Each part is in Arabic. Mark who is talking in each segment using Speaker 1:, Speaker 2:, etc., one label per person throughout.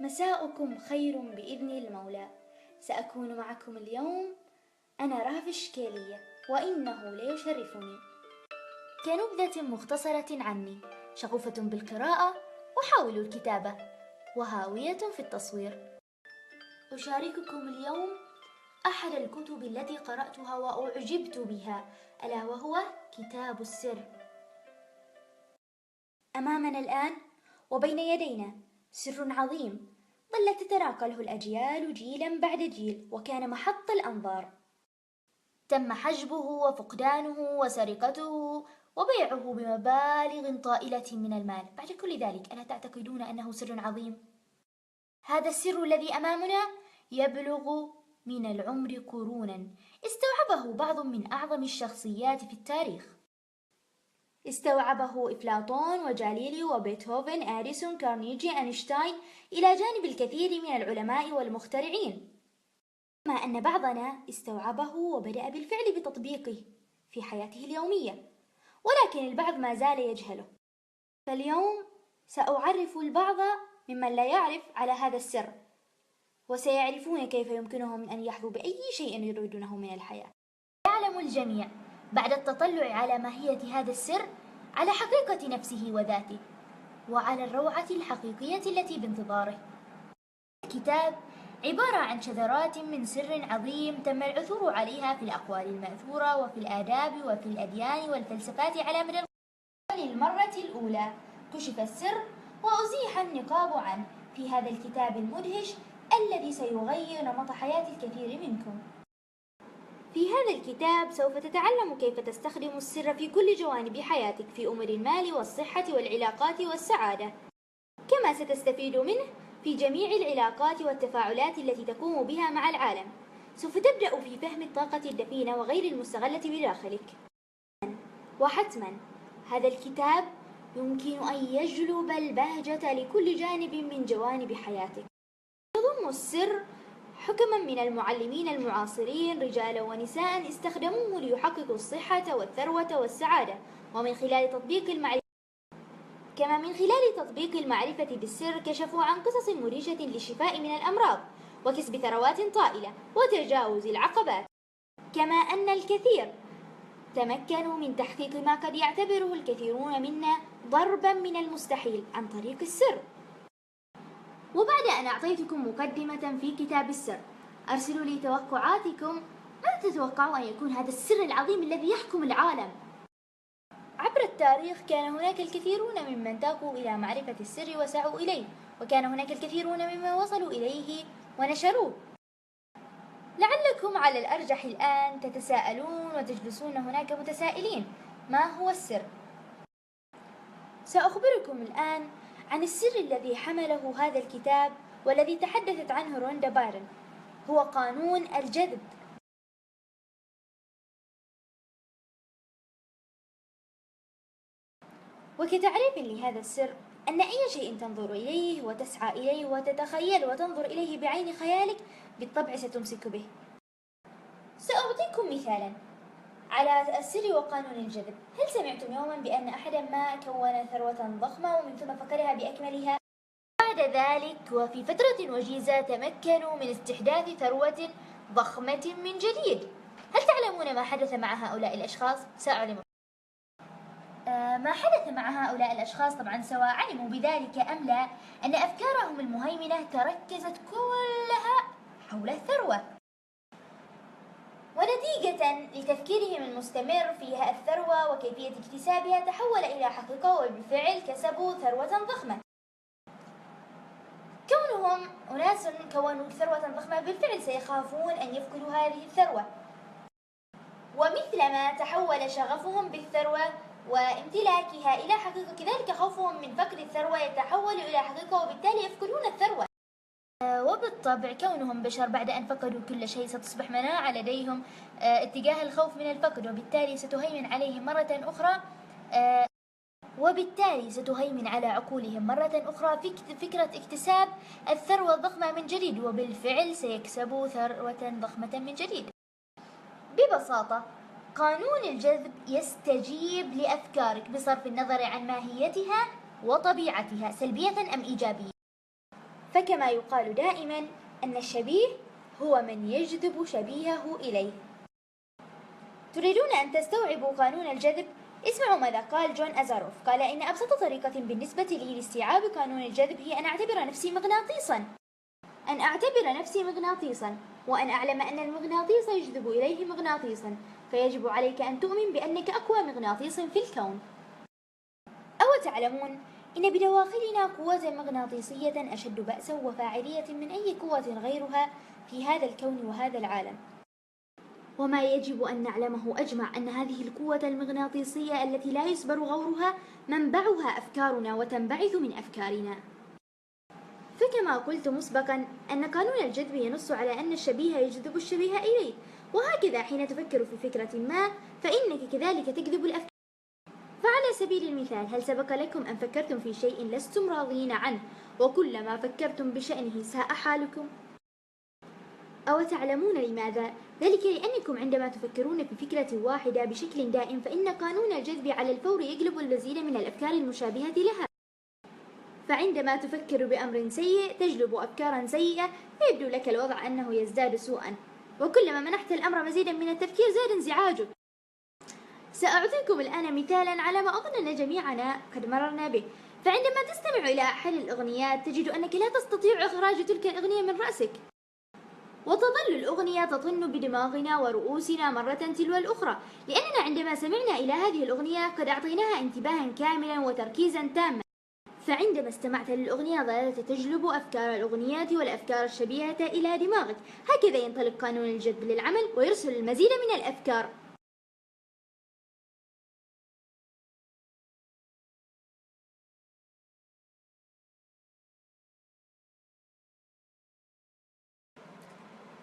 Speaker 1: مساؤكم خير بإذن المولى. سأكون معكم اليوم أنا رافي الشكيلية، وإنه ليشرفني. كنبذة مختصرة عني، شغوفة بالقراءة وحاول الكتابة، وهاوية في التصوير. أشارككم اليوم أحد الكتب التي قرأتها وأعجبت بها، ألا وهو كتاب السر. أمامنا الآن وبين يدينا سر عظيم ظلت تتناقله الأجيال جيلا بعد جيل، وكان محط الأنظار. تم حجبه وفقدانه وسرقته وبيعه بمبالغ طائلة من المال. بعد كل ذلك، ألا تعتقدون أنه سر عظيم؟ هذا السر الذي أمامنا يبلغ من العمر قرونا، استوعبه بعض من أعظم الشخصيات في التاريخ. استوعبه أفلاطون وجاليليو وبيتهوفن، أديسون، كارنيجي، أينشتاين، إلى جانب الكثير من العلماء والمخترعين. كما أن بعضنا استوعبه وبدأ بالفعل بتطبيقه في حياته اليومية، ولكن البعض ما زال يجهله. فاليوم سأعرف البعض ممن لا يعرف على هذا السر، وسيعرفون كيف يمكنهم أن يحظوا بأي شيء يريدونه من الحياة. يعلم الجميع بعد التطلع على ماهية هذا السر على حقيقة نفسه وذاته، وعلى الروعة الحقيقية التي بانتظاره. الكتاب عبارة عن شذرات من سر عظيم تم العثور عليها في الأقوال المأثورة وفي الآداب وفي الأديان والفلسفات على مدى القرون. للمرة الأولى كشف السر وأزيح النقاب عنه في هذا الكتاب المدهش الذي سيغير نمط حياة الكثير منكم. في هذا الكتاب سوف تتعلم كيف تستخدم السر في كل جوانب حياتك، في أمور المال والصحة والعلاقات والسعادة، كما ستستفيد منه في جميع العلاقات والتفاعلات التي تقوم بها مع العالم. سوف تبدأ في فهم الطاقة الدفينة وغير المستغلة بداخلك. وحتما هذا الكتاب يمكن أن يجلب البهجة لكل جانب من جوانب حياتك. يضم السر حكما من المعلمين المعاصرين، رجالا ونساء استخدموه ليحققوا الصحة والثروة والسعادة، ومن خلال تطبيق المعرفة بالسر كشفوا عن قصص مدهشة للشفاء من الأمراض وكسب ثروات طائلة وتجاوز العقبات. كما أن الكثير تمكنوا من تحقيق ما قد يعتبره الكثيرون منا ضربا من المستحيل عن طريق السر. وبعد أن أعطيتكم مقدمة في كتاب السر، أرسلوا لي توقعاتكم. ماذا تتوقعوا أن يكون هذا السر العظيم الذي يحكم العالم؟ عبر التاريخ كان هناك الكثيرون ممن تاقوا إلى معرفة السر وسعوا إليه، وكان هناك الكثيرون ممن وصلوا إليه ونشروه. لعلكم على الأرجح الآن تتساءلون وتجلسون هناك متسائلين: ما هو السر؟ سأخبركم الآن عن السر الذي حمله هذا الكتاب والذي تحدثت عنه روندا بايرن. هو قانون الجذب. وكتعريف لهذا السر، أن أي شيء تنظر إليه وتسعى إليه وتتخيل وتنظر إليه بعين خيالك بالطبع ستمسك به. سأعطيكم مثالا على السر وقانون الجذب. هل سمعتم يوما بأن أحدا ما كون ثروة ضخمة ومن ثم فقدها بأكملها؟ بعد ذلك وفي فترة وجيزة تمكنوا من استحداث ثروة ضخمة من جديد. هل تعلمون ما حدث مع هؤلاء الأشخاص؟ سأعلمكم. ما حدث مع هؤلاء الأشخاص طبعا، سواء علموا بذلك أم لا، أن أفكارهم المهيمنة تركزت كلها حول الثروة، ونتيجة لتفكيرهم المستمر فيها الثروة وكيفية اكتسابها تحول إلى حقيقة، وبالفعل كسبوا ثروة ضخمة. كونهم أناس كونوا ثروة ضخمة بالفعل سيخافون أن يفقدوا هذه الثروة، ومثلما تحول شغفهم بالثروة وامتلاكها إلى حقيقة، كذلك خوفهم من فقد الثروة يتحول إلى حقيقة، وبالتالي يفقدون الثروة. وبالطبع كونهم بشر بعد أن فقدوا كل شيء ستصبح مناعة لديهم اتجاه الخوف من الفقد، وبالتالي ستهيمن عليهم مرة أخرى، وبالتالي ستهيمن على عقولهم مرة أخرى فكرة اكتساب الثروة الضخمة من جديد، وبالفعل سيكسبوا ثروة ضخمة من جديد. ببساطة قانون الجذب يستجيب لأفكارك بصرف النظر عن ماهيتها وطبيعتها، سلبية أم إيجابية. فكما يقال دائما أن الشبيه هو من يجذب شبيهه إليه. تريدون أن تستوعبوا قانون الجذب؟ اسمعوا ماذا قال جون أزاروف. قال إن أبسط طريقة بالنسبة لي لاستيعاب قانون الجذب هي أن أعتبر نفسي مغناطيسا وأن أعلم أن المغناطيس يجذب إليه مغناطيسا، فيجب عليك أن تؤمن بأنك أقوى مغناطيس في الكون. أو تعلمون إن بدواخلنا قوة مغناطيسية أشد بأسا وفاعلية من أي قوة غيرها في هذا الكون وهذا العالم. وما يجب أن نعلمه أجمع أن هذه القوة المغناطيسية التي لا يسبر غورها منبعها أفكارنا وتنبعث من أفكارنا. فكما قلت مسبقا أن قانون الجذب ينص على أن الشبيه يجذب الشبيه إليه، وهكذا حين تفكر في فكرة ما فإنك كذلك تجذب الأفكار. فعلى سبيل المثال، هل سبق لكم أن فكرتم في شيء لستم راضين عنه وكلما فكرتم بشأنه ساء حالكم؟ أو تعلمون لماذا؟ ذلك لأنكم عندما تفكرون في فكرة واحدة بشكل دائم فإن قانون الجذب على الفور يجلب المزيد من الأفكار المشابهة لها. فعندما تفكر بأمر سيء تجلب أفكارا سيئة، فيبدو لك الوضع أنه يزداد سوءا، وكلما منحت الأمر مزيدا من التفكير زاد انزعاجك. سأعطيكم الآن مثالا على ما أظن أن جميعنا قد مررنا به. فعندما تستمع إلى أحد الأغنيات تجد أنك لا تستطيع إخراج تلك الأغنية من رأسك، وتظل الأغنية تطن بدماغنا ورؤوسنا مرة تلو الأخرى، لأننا عندما سمعنا إلى هذه الأغنية قد أعطيناها انتباها كاملا وتركيزا تاما. فعندما استمعت للأغنية ظللت تجلب أفكار الأغنيات والأفكار الشبيهة إلى دماغك. هكذا ينطلق قانون الجذب للعمل ويرسل المزيد من الأفكار.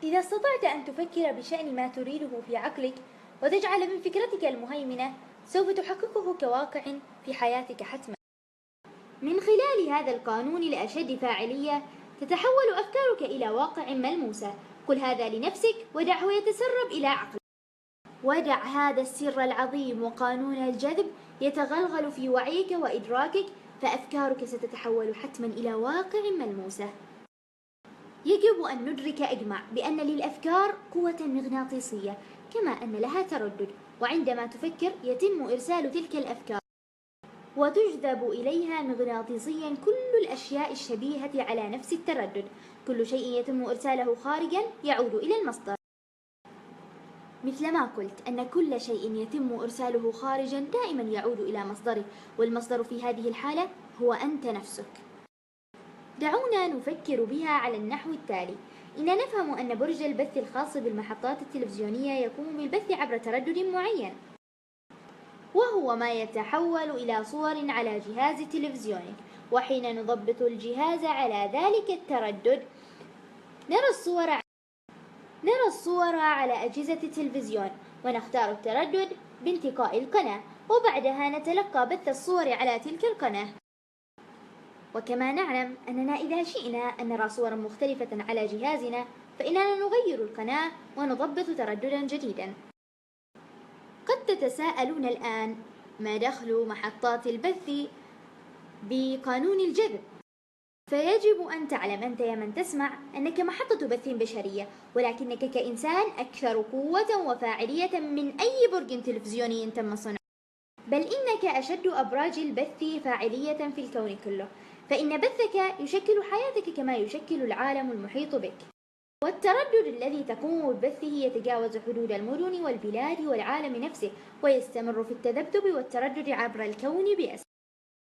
Speaker 1: إذا استطعت أن تفكر بشأن ما تريده في عقلك وتجعل من فكرتك المهيمنة، سوف تحققه كواقع في حياتك حتما. من خلال هذا القانون الأشد فاعلية تتحول أفكارك إلى واقع ملموسة. قل هذا لنفسك ودعه يتسرب إلى عقلك. ودع هذا السر العظيم وقانون الجذب يتغلغل في وعيك وإدراكك، فأفكارك ستتحول حتما إلى واقع ملموسة. يجب أن ندرك أجمع بأن للأفكار قوة مغناطيسية كما أن لها تردد، وعندما تفكر يتم إرسال تلك الأفكار وتجذب إليها مغناطيسيا كل الأشياء الشبيهة على نفس التردد. كل شيء يتم إرساله خارجا يعود إلى المصدر. مثل ما قلت أن كل شيء يتم إرساله خارجا دائما يعود إلى مصدره، والمصدر في هذه الحالة هو أنت نفسك. دعونا نفكر بها على النحو التالي. إننا نفهم أن برج البث الخاص بالمحطات التلفزيونية يقوم بالبث عبر تردد معين، وهو ما يتحول إلى صور على جهاز تلفزيونك، وحين نضبط الجهاز على ذلك التردد نرى الصور على أجهزة التلفزيون ونختار التردد بانتقاء القناة، وبعدها نتلقى بث الصور على تلك القناة. وكما نعلم أننا إذا شئنا أن نرى صورا مختلفة على جهازنا فإننا نغير القناة ونضبط ترددا جديدا. قد تتساءلون الآن ما دخل محطات البث بقانون الجذب؟ فيجب أن تعلم أنت يا من تسمع أنك محطة بث بشرية، ولكنك كإنسان أكثر قوة وفاعلية من أي برج تلفزيوني تم صنعه، بل إنك أشد أبراج البث فاعلية في الكون كله، فإن بثك يشكل حياتك كما يشكل العالم المحيط بك. والتردد الذي تقوم ببثه يتجاوز حدود المدن والبلاد والعالم نفسه، ويستمر في التذبذب والتردد عبر الكون بأسره.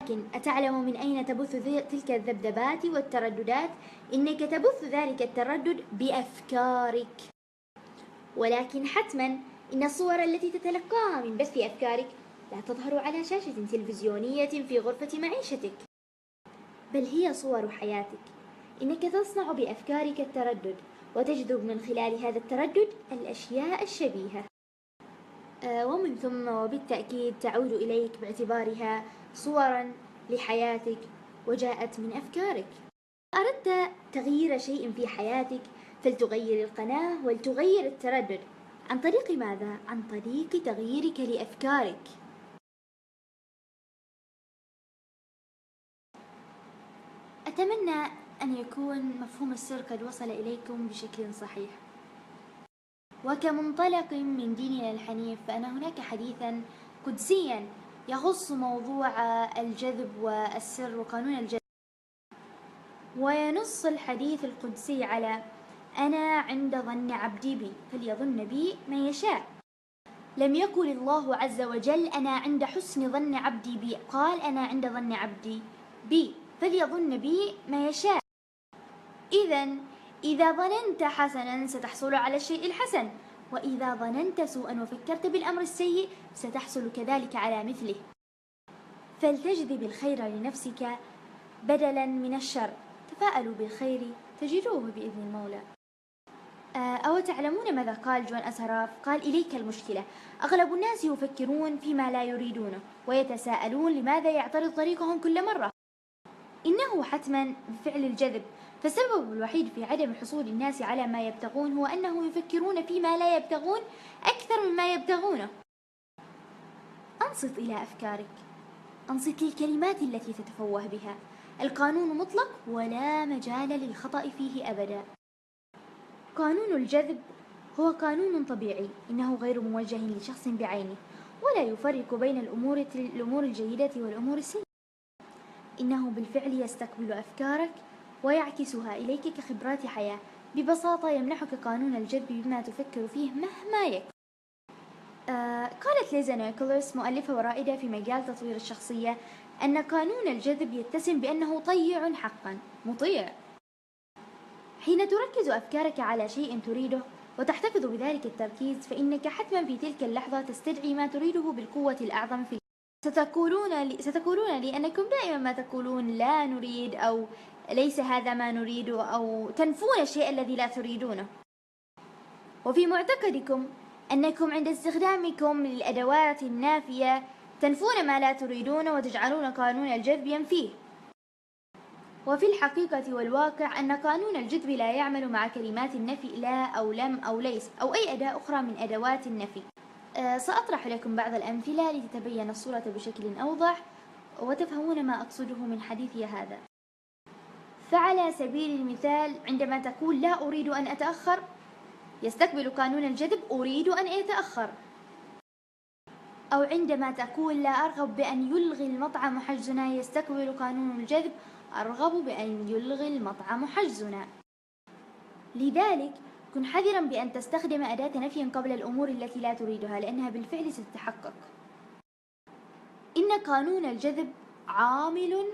Speaker 1: لكن أتعلم من أين تبث تلك الذبذبات والترددات؟ إنك تبث ذلك التردد بأفكارك. ولكن حتما إن الصور التي تتلقاها من بث أفكارك لا تظهر على شاشة تلفزيونية في غرفة معيشتك، بل هي صور حياتك. إنك تصنع بأفكارك التردد وتجذب من خلال هذا التردد الأشياء الشبيهة، ومن ثم وبالتأكيد تعود إليك باعتبارها صورا لحياتك وجاءت من أفكارك. أردت تغيير شيء في حياتك فلتغير القناة ولتغير التردد. عن طريق ماذا؟ عن طريق تغييرك لأفكارك. أتمنى أن يكون مفهوم السر قد وصل إليكم بشكل صحيح. وكمنطلق من ديننا الحنيف فأن هناك حديثا قدسيا يخص موضوع الجذب والسر وقانون الجذب، وينص الحديث القدسي على أنا عند ظن عبدي بي فليظن بي ما يشاء. لم يقل الله عز وجل أنا عند حسن ظن عبدي بي، قال أنا عند ظن عبدي بي فليظن بي ما يشاء. إذا ظننت حسنا ستحصل على الشيء الحسن، وإذا ظننت سوءا وفكرت بالأمر السيء ستحصل كذلك على مثله. فلتجذب الخير لنفسك بدلا من الشر، تفاءلوا بالخير تجدوه بإذن المولى. أو تعلمون ماذا قال جون أسراف؟ قال إليك المشكلة، أغلب الناس يفكرون فيما لا يريدونه ويتساءلون لماذا يعترض طريقهم كل مرة. إنه حتما بفعل الجذب، فالسبب الوحيد في عدم حصول الناس على ما يبتغون هو أنهم يفكرون فيما لا يبتغون أكثر مما يبتغونه. أنصت إلى أفكارك، أنصت للكلمات التي تتفوه بها. القانون مطلق ولا مجال للخطأ فيه أبدا. قانون الجذب هو قانون طبيعي، إنه غير موجه لشخص بعينه، ولا يفرق بين الأمور الجيدة والأمور السيئة. إنه بالفعل يستقبل أفكارك ويعكسها إليك كخبرات حياة. ببساطة يمنحك قانون الجذب بما تفكر فيه مهما يكن. قالت ليزا نيكولس مؤلفة ورائدة في مجال تطوير الشخصية أن قانون الجذب يتسم بأنه طيع حقا مطيع. حين تركز أفكارك على شيء تريده وتحتفظ بذلك التركيز، فإنك حتما في تلك اللحظة تستدعي ما تريده بالقوة الأعظم في ستقولون لي أنكم دائما ما تقولون لا نريد أو ليس هذا ما نريد، أو تنفون الشيء الذي لا تريدونه. وفي معتقدكم أنكم عند استخدامكم للأدوات النافية تنفون ما لا تريدون وتجعلون قانون الجذب ينفيه. وفي الحقيقة والواقع أن قانون الجذب لا يعمل مع كلمات النفي لا أو لم أو ليس أو أي أداة أخرى من أدوات النفي. سأطرح لكم بعض الأمثلة لتتبين الصورة بشكل أوضح وتفهمون ما أقصده من حديثي هذا. فعلى سبيل المثال عندما تقول لا أريد أن أتأخر، يستقبل قانون الجذب أريد أن أتأخر. أو عندما تقول لا أرغب بأن يلغي المطعم حجزنا، يستقبل قانون الجذب أرغب بأن يلغي المطعم حجزنا. لذلك كن حذرا بأن تستخدم أداة نفي قبل الأمور التي لا تريدها، لأنها بالفعل ستتحقق. إن قانون الجذب عامل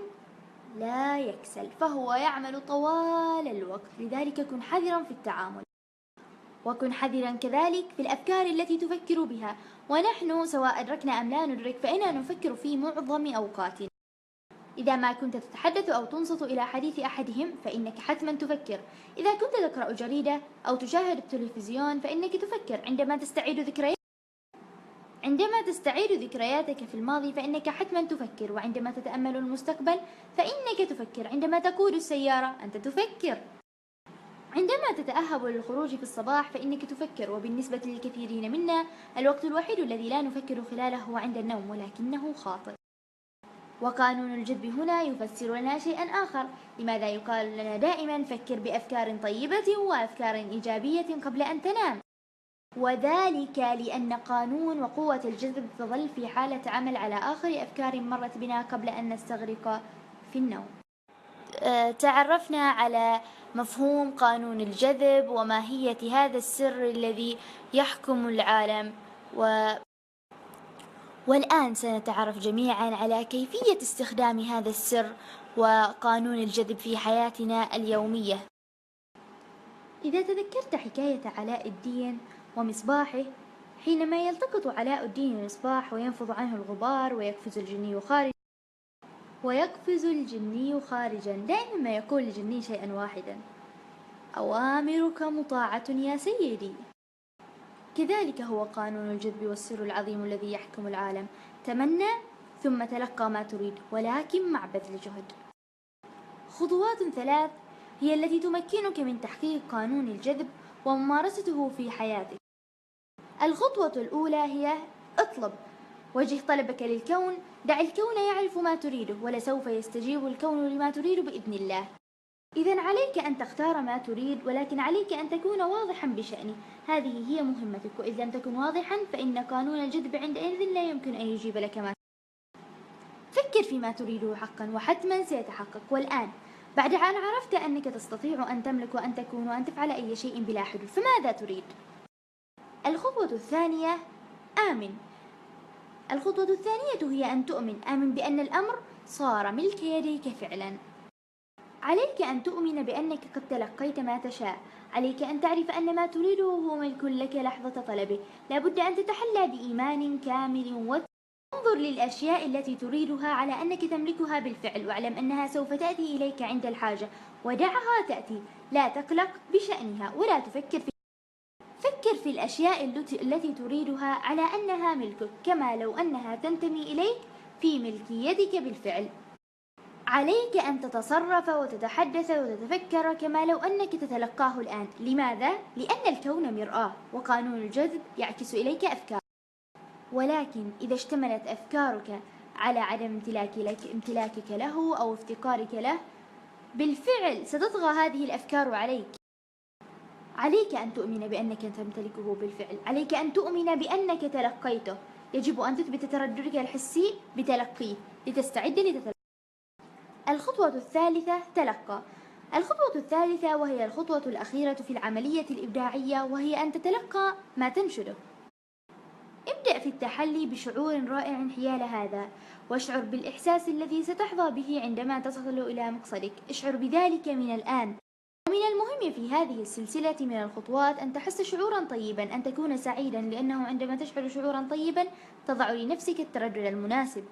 Speaker 1: لا يكسل، فهو يعمل طوال الوقت، لذلك كن حذرا في التعامل. وكن حذرا كذلك في الأفكار التي تفكر بها، ونحن سواء أدركنا أم لا ندرك فإننا نفكر في معظم أوقاتنا. إذا ما كنت تتحدث أو تنصت إلى حديث أحدهم فإنك حتما تفكر. إذا كنت تقرأ جريدة أو تشاهد التلفزيون فإنك تفكر. عندما تستعيد ذكرياتك في الماضي فإنك حتما تفكر. وعندما تتأمل المستقبل فإنك تفكر. عندما تقود السيارة أنت تفكر. عندما تتأهب للخروج في الصباح فإنك تفكر. وبالنسبة للكثيرين منا الوقت الوحيد الذي لا نفكر خلاله هو عند النوم، ولكنه خاطئ. وقانون الجذب هنا يفسر لنا شيئا آخر. لماذا يقال لنا دائما فكر بأفكار طيبة وأفكار إيجابية قبل أن تنام؟ وذلك لأن قانون وقوة الجذب تظل في حالة عمل على آخر أفكار مرت بنا قبل أن نستغرق في النوم. تعرفنا على مفهوم قانون الجذب وماهية هذا السر الذي يحكم العالم، والآن سنتعرف جميعا على كيفية استخدام هذا السر وقانون الجذب في حياتنا اليومية. إذا تذكرت حكاية علاء الدين ومصباحه، حينما يلتقط علاء الدين المصباح وينفض عنه الغبار ويقفز الجني خارجا، دائما ما يقول الجني شيئا واحدا: أوامرك مطاعة يا سيدي. كذلك هو قانون الجذب والسر العظيم الذي يحكم العالم. تمنى ثم تلقى ما تريد، ولكن مع بذل جهد. خطوات 3 هي التي تمكنك من تحقيق قانون الجذب وممارسته في حياتك. الخطوة الأولى هي اطلب. وجه طلبك للكون، دع الكون يعرف ما تريده، ولسوف يستجيب الكون لما تريد بإذن الله. إذن عليك أن تختار ما تريد، ولكن عليك أن تكون واضحا بشأنه. هذه هي مهمتك، وإذا لم تكن واضحا فإن قانون الجذب عندئذ لا يمكن أن يجيب لك ما. فكر فيما تريده حقا وحتما سيتحقق. والآن بعد أن عرفت أنك تستطيع أن تملك وأن تكون وأن تفعل أي شيء بلا حدود، فماذا تريد؟ الخطوة الثانية: آمن. الخطوة الثانية هي أن تؤمن. آمن بأن الأمر صار ملك يديك فعلا. عليك أن تؤمن بأنك قد تلقيت ما تشاء. عليك أن تعرف أن ما تريده هو ملك لك لحظة طلبه. لابد أن تتحلى بإيمان كامل وانظر للأشياء التي تريدها على أنك تملكها بالفعل، واعلم أنها سوف تأتي إليك عند الحاجة، ودعها تأتي. لا تقلق بشأنها ولا فكر في الأشياء التي تريدها على أنها ملكك، كما لو أنها تنتمي إليك في ملك يدك بالفعل. عليك أن تتصرف وتتحدث وتتفكر كما لو أنك تتلقاه الآن. لماذا؟ لأن الكون مرآة، وقانون الجذب يعكس إليك أفكار. ولكن إذا اشتملت أفكارك على عدم امتلاكك له أو افتقارك له، بالفعل ستطغى هذه الأفكار عليك. عليك أن تؤمن بأنك تمتلكه بالفعل. عليك أن تؤمن بأنك تلقيته. يجب أن تثبت ترددك الحسي بتلقيه لتستعد لتتلقى. الخطوة الثالثة: تلقى. الخطوة الثالثة وهي الخطوة الأخيرة في العملية الإبداعية، وهي أن تتلقى ما تنشده. ابدأ في التحلي بشعور رائع حيال هذا، واشعر بالإحساس الذي ستحظى به عندما تصل إلى مقصدك. اشعر بذلك من الآن. ومن المهم في هذه السلسلة من الخطوات أن تحس شعورا طيبا، أن تكون سعيدا، لأنه عندما تشعر شعورا طيبا تضع لنفسك التردد المناسب.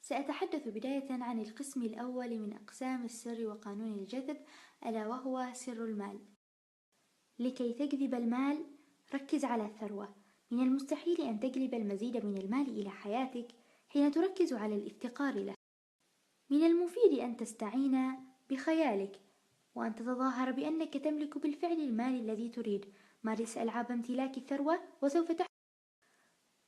Speaker 1: سأتحدث بداية عن القسم الأول من أقسام السر وقانون الجذب، ألا وهو سر المال. لكي تجذب المال ركز على الثروة. من المستحيل أن تجلب المزيد من المال إلى حياتك حين تركز على الافتقار له. من المفيد أن تستعين بخيالك وأن تتظاهر بأنك تملك بالفعل المال الذي تريد. مارس ألعاب امتلاك الثروة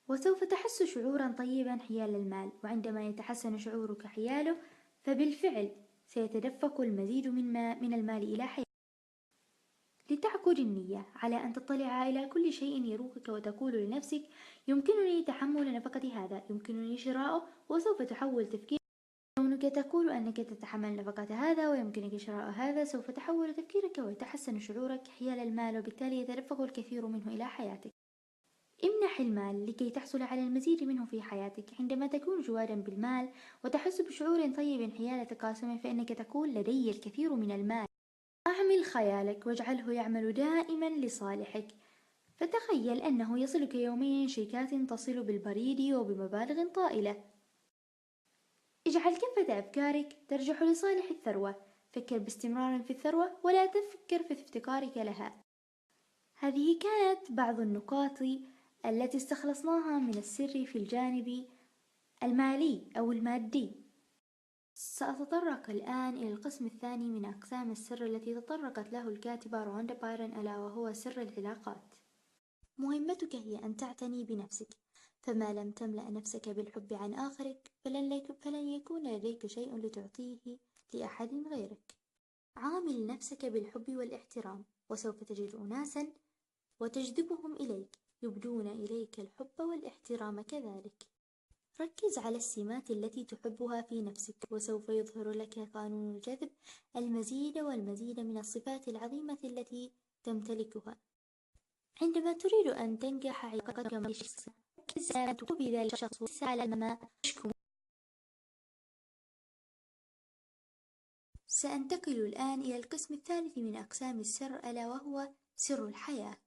Speaker 1: وسوف تحس شعورا طيبا حيال المال، وعندما يتحسن شعورك حياله فبالفعل سيتدفق المزيد من المال إلى حياتك. لتعقد النية على أن تطلع إلى كل شيء يروقك وتقول لنفسك: يمكنني تحمل نفقة هذا، يمكنني شراؤه، وسوف تحول تفكيرك. كونك تقول أنك تتحمل نفقة هذا ويمكنك شراء هذا سوف تحول تفكيرك ويتحسن شعورك حيال المال، وبالتالي يتدفق الكثير منه إلى حياتك. امنح المال لكي تحصل على المزيد منه في حياتك. عندما تكون جوادا بالمال وتحس بشعور طيب حيال تقاسمه فإنك تقول: لدي الكثير من المال. أعمل خيالك واجعله يعمل دائما لصالحك. فتخيل أنه يصلك يوميا شيكات تصل بالبريد وبمبالغ طائلة. اجعل كافة أفكارك ترجح لصالح الثروة. فكر باستمرار في الثروة ولا تفكر في افتقارك لها. هذه كانت بعض النقاط التي استخلصناها من السر في الجانب المالي أو المادي. سأتطرق الآن إلى القسم الثاني من أقسام السر التي تطرقت له الكاتبة روندا بايرن، ألا وهو سر العلاقات. مهمتك هي أن تعتني بنفسك، فما لم تملأ نفسك بالحب عن آخرك فلن يكون لديك شيء لتعطيه لأحد غيرك. عامل نفسك بالحب والاحترام، وسوف تجد أناسا وتجذبهم إليك يبدون إليك الحب والاحترام كذلك. ركز على السمات التي تحبها في نفسك، وسوف يظهر لك قانون الجذب المزيد والمزيد من الصفات العظيمة التي تمتلكها. عندما تريد أن تنجح علاقتك مع شخص، ركز على أن تكون بذلك الشخص وليس على ما تشكو. سأنتقل الآن إلى القسم الثالث من أقسام السر، ألا وهو سر الحياة.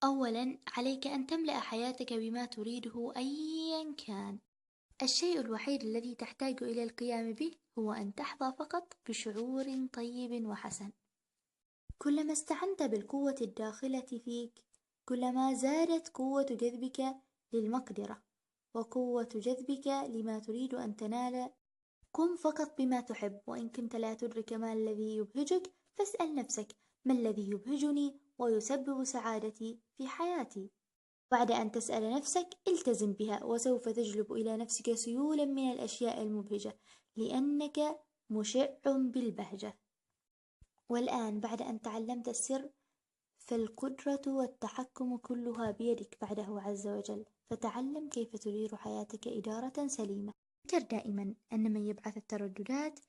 Speaker 1: أولاً، عليك أن تملأ حياتك بما تريده أياً كان. الشيء الوحيد الذي تحتاج إلى القيام به هو أن تحظى فقط بشعور طيب وحسن. كلما استعنت بالقوة الداخلة فيك كلما زادت قوة جذبك للمقدرة وقوة جذبك لما تريد أن تنال. قم فقط بما تحب، وإن كنت لا تدرك ما الذي يبهجك فاسأل نفسك: ما الذي يبهجني ويسبب سعادتي في حياتي؟ بعد أن تسأل نفسك التزم بها، وسوف تجلب إلى نفسك سيولا من الأشياء المبهجة، لأنك مشع بالبهجة. والآن بعد أن تعلمت السر، فالقدرة والتحكم كلها بيدك بعده عز وجل، فتعلم كيف تدير حياتك إدارة سليمة. تذكر دائما أن من يبعث الترددات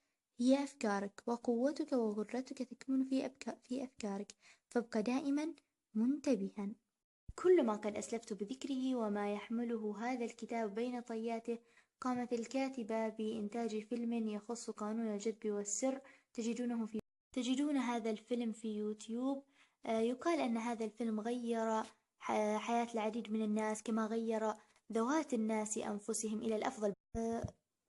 Speaker 1: هي أفكارك، وقوتك وغرتك تكمن في أفكارك، فابق دائما منتبها. كل ما قد أسلفت بذكره وما يحمله هذا الكتاب بين طياته، قامت الكاتبة بإنتاج فيلم يخص قانون الجذب والسر، تجدون هذا الفيلم في يوتيوب. يقال أن هذا الفيلم غير حياة العديد من الناس، كما غير ذوات الناس أنفسهم إلى الأفضل.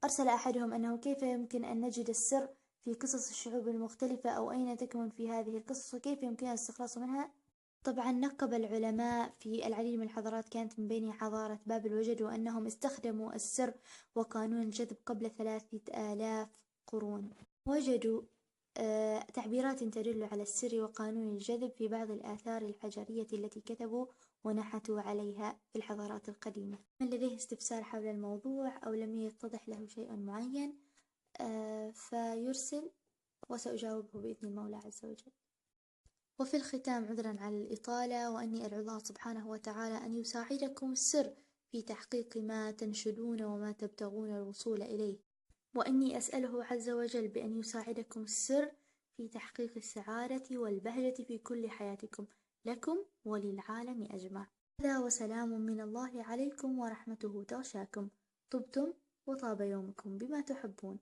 Speaker 1: أرسل أحدهم أنه كيف يمكن أن نجد السر في قصص الشعوب المختلفة، أو أين تكمن في هذه القصص وكيف يمكننا الاستخلاص منها. طبعا نقب العلماء في العديد من الحضارات، كانت من بينها حضارة بابل، وجدوا أنهم استخدموا السر وقانون الجذب قبل 3000 قرون. وجدوا تعبيرات تدل على السر وقانون الجذب في بعض الآثار الحجرية التي كتبوا ونحتوا عليها في الحضارات القديمة. من لديه استفسار حول الموضوع أو لم يتضح له شيء معين فيرسل وسأجاوبه بإذن المولى عز وجل. وفي الختام، عذرا على الإطالة، وأني أدعو الله سبحانه وتعالى أن يساعدكم السر في تحقيق ما تنشدون وما تبتغون الوصول إليه، وأني أسأله عز وجل بأن يساعدكم السر في تحقيق السعادة والبهجة في كل حياتكم، لكم وللعالم أجمع. هذا وسلام من الله عليكم ورحمته تغشاكم. طبتم وطاب يومكم بما تحبون.